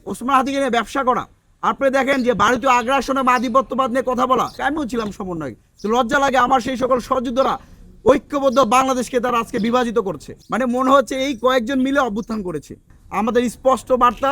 ওসমান হাদিকে নিয়ে ব্যবসা করা, আপনি দেখেন যে ভারতীয় আগ্রাসনে আধিপত্যবাদ নিয়ে কথা বলা, আমিও ছিলাম সমন্বয়। লজ্জা লাগে আমার সেই সকল সহযোদ্ধারা ঐক্যবদ্ধ বাংলাদেশকে তারা আজকে বিভাজিত করছে। মানে মনে হচ্ছে এই কয়েকজন মিলে অভ্যুত্থান করেছে। আমাদের স্পষ্ট বার্তা,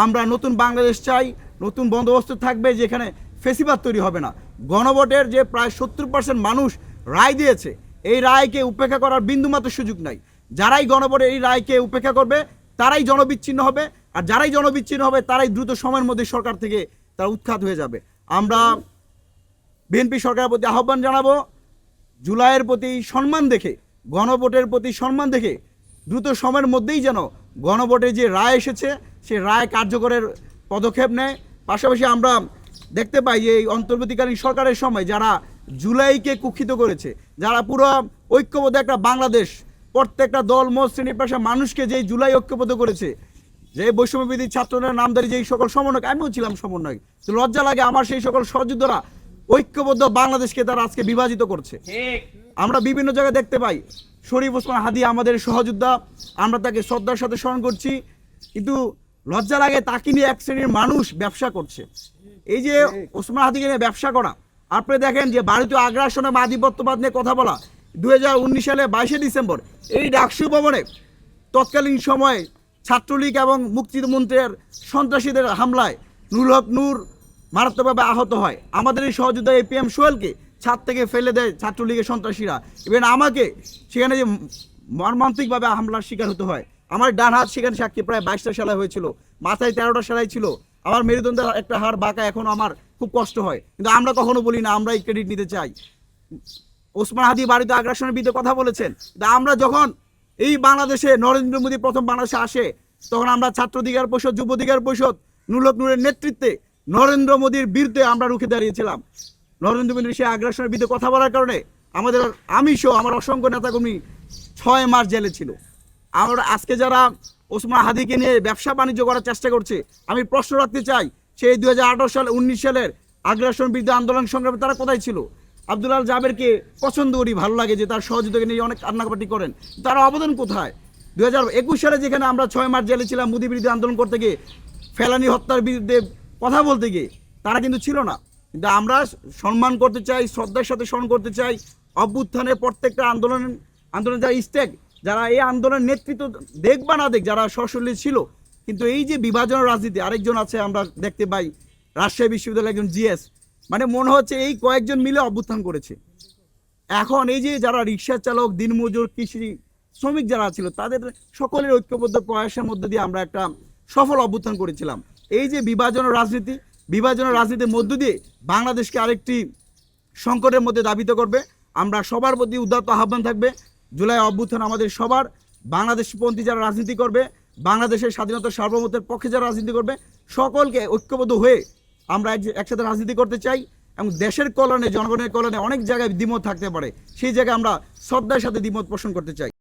আমরা নতুন বাংলাদেশ চাই, নতুন বন্দোবস্ত থাকবে যেখানে ফেসিবাদ তৈরি হবে না। গণভোটের যে প্রায় 70% মানুষ রায় দিয়েছে, এই রায়কে উপেক্ষা করার বিন্দুমাত্র সুযোগ নাই। যারাই গণভোটের এই রায়কে উপেক্ষা করবে তারাই জনবিচ্ছিন্ন হবে, আর যারাই জনবিচ্ছিন্ন হবে তারাই দ্রুত সময়ের মধ্যে সরকার থেকে তারা উৎখাত হয়ে যাবে। আমরা বিএনপি সরকারের প্রতি আহ্বান জানাবো, জুলাইয়ের প্রতি সম্মান দেখে, গণভোটের প্রতি সম্মান দেখে দ্রুত সময়ের মধ্যেই যেন গণভোটে যে রায় এসেছে সে রায় কার্যকরের পদক্ষেপ নেয়। পাশাপাশি আমরা দেখতে পাই যে এই অন্তর্বর্তীকালীন সরকারের সময় যারা জুলাইকে কুক্ষিত করেছে, যারা পুরো ঐক্যবদ্ধ একটা বাংলাদেশ, প্রত্যেকটা দল মত শ্রেণী পেশা মানুষকে যেই জুলাই ঐক্যবদ্ধ করেছে, যে বৈষম্যবিধি ছাত্রদের নামধারী যেই সকল সমন্বয়ক, আমিও ছিলাম সমন্বয়ক। তো লজ্জা লাগে আমার সেই সকল সহযোদ্ধারা ঐক্যবদ্ধ বাংলাদেশকে তারা আজকে বিভাজিত করছে। আমরা বিভিন্ন জায়গায় দেখতে পাই শরীফ ওসমান হাদি আমাদের সহযোদ্ধা, আমরা তাকে শ্রদ্ধার সাথে স্মরণ করছি, কিন্তু লজ্জা লাগে তাকে নিয়ে এক শ্রেণীর মানুষ ব্যবসা করছে। এই যে ওসমান হাদিকে নিয়ে ব্যবসা করা, আপনি দেখেন যে ভারতীয় আগ্রাসনে আধিপত্যবাদ নিয়ে কথা বলা, 2019 সালে 22 ডিসেম্বর এই ডাকসু ভবনে তৎকালীন সময়ে ছাত্রলীগ এবং মুক্তিমন্ত্রীর সন্ত্রাসীদের হামলায় নুরুল হক নূর মারাত্মকভাবে আহত হয়। আমাদের এই সহযোদ্ধা এপিএম সোহেলকে ছাদ থেকে ফেলে দেয় ছাত্রলীগের সন্ত্রাসীরা। ইভেন আমাকে সেখানে যে মর্মান্তিকভাবে হামলার শিকার হতে হয়। আমার ডান হাত সেখানে সাক্ষী, প্রায় 22টা সেলাই হয়েছিল, মাথায় 13টা সেলাই ছিল, আমার মেরুদণ্ডের একটা হাড় বাঁকা, এখন আমার খুব কষ্ট হয়। কিন্তু আমরা কখনো বলি না আমরা এই ক্রেডিট নিতে চাই। ওসমান হাদি ভারতীয় আগ্রাসনের বিরুদ্ধে কথা বলেছেন, আমরা যখন এই বাংলাদেশে নরেন্দ্র মোদী প্রথম বাংলাদেশে আসে, তখন আমরা ছাত্র অধিকার পরিষদ, যুব অধিকার পরিষদ, নুরুল হক নূরের নেতৃত্বে নরেন্দ্র মোদীর বিরুদ্ধে আমরা রুখে দাঁড়িয়েছিলাম। নরেন্দ্র মোদীর সেই আগ্রাসনের বিরুদ্ধে কথা বলার কারণে আমাদের আমি সহ আমার অসংখ্য নেতাকর্মী 6 মাস জেলে ছিল। আমরা আজকে যারা ওসমান হাদিকে নিয়ে ব্যবসা বাণিজ্য করার চেষ্টা করছে, আমি প্রশ্ন রাখতে চাই, সেই 2018 সাল 19 সালের আগ্রাসন বিরুদ্ধে আন্দোলন সংগ্রামে তারা কোথায় ছিল? আব্দুল আল জাবেরকে পছন্দ করি, ভালো লাগে যে তার সহযোগিতাকে নিয়ে অনেক কান্নাকাটি করেন, তারা অবদান কোথায়? 2021 সালে যেখানে আমরা 6 মাস জেলে ছিলাম মোদী বিরুদ্ধে আন্দোলন করতে গিয়ে, ফেলানি হত্যার বিরুদ্ধে কথা বলতে গিয়ে, তারা কিন্তু ছিল না। কিন্তু আমরা সম্মান করতে চাই, শ্রদ্ধার সাথে স্মরণ করতে চাই অভ্যুত্থানের প্রত্যেকটা আন্দোলনের যারা স্টেক, যারা এই আন্দোলনের নেতৃত্ব দেখ বা না দেখ, যারা সশরীরে ছিল। কিন্তু এই যে বিভাজনের রাজনীতি, আরেকজন আছে আমরা দেখতে পাই রাজশাহী বিশ্ববিদ্যালয়ের একজন জিএস, মানে মনে হচ্ছে এই কয়েকজন মিলে অভ্যুত্থান করেছে। এখন এই যে যারা রিক্সা চালক, দিনমজুর, কৃষি শ্রমিক যারা ছিল, তাদের সকলের ঐক্যবদ্ধ প্রয়াসের মধ্যে দিয়ে আমরা একটা সফল অভ্যুত্থান করেছিলাম। এই যে বিভাজনের রাজনীতির মধ্য দিয়ে বাংলাদেশকে আরেকটি সংকটের মধ্যে ধাবিত করবে। আমরা সবার প্রতি উদাত্ত আহ্বান থাকবে, জুলাই অভ্যুত্থান আমাদের সবার, বাংলাদেশপন্থী যারা রাজনীতি করবে, বাংলাদেশের স্বাধীনতা সার্বভৌমত্বের পক্ষে যারা রাজনীতি করবে, সকলকে ঐক্যবদ্ধ হয়ে আমরা একসাথে রাজনীতি করতে চাই। এবং দেশের কল্যাণে, জনগণের কল্যাণে অনেক জায়গায় দ্বিমত থাকতে পারে, সেই জায়গায় আমরা শ্রদ্ধার সাথে দ্বিমত পোষণ করতে চাই।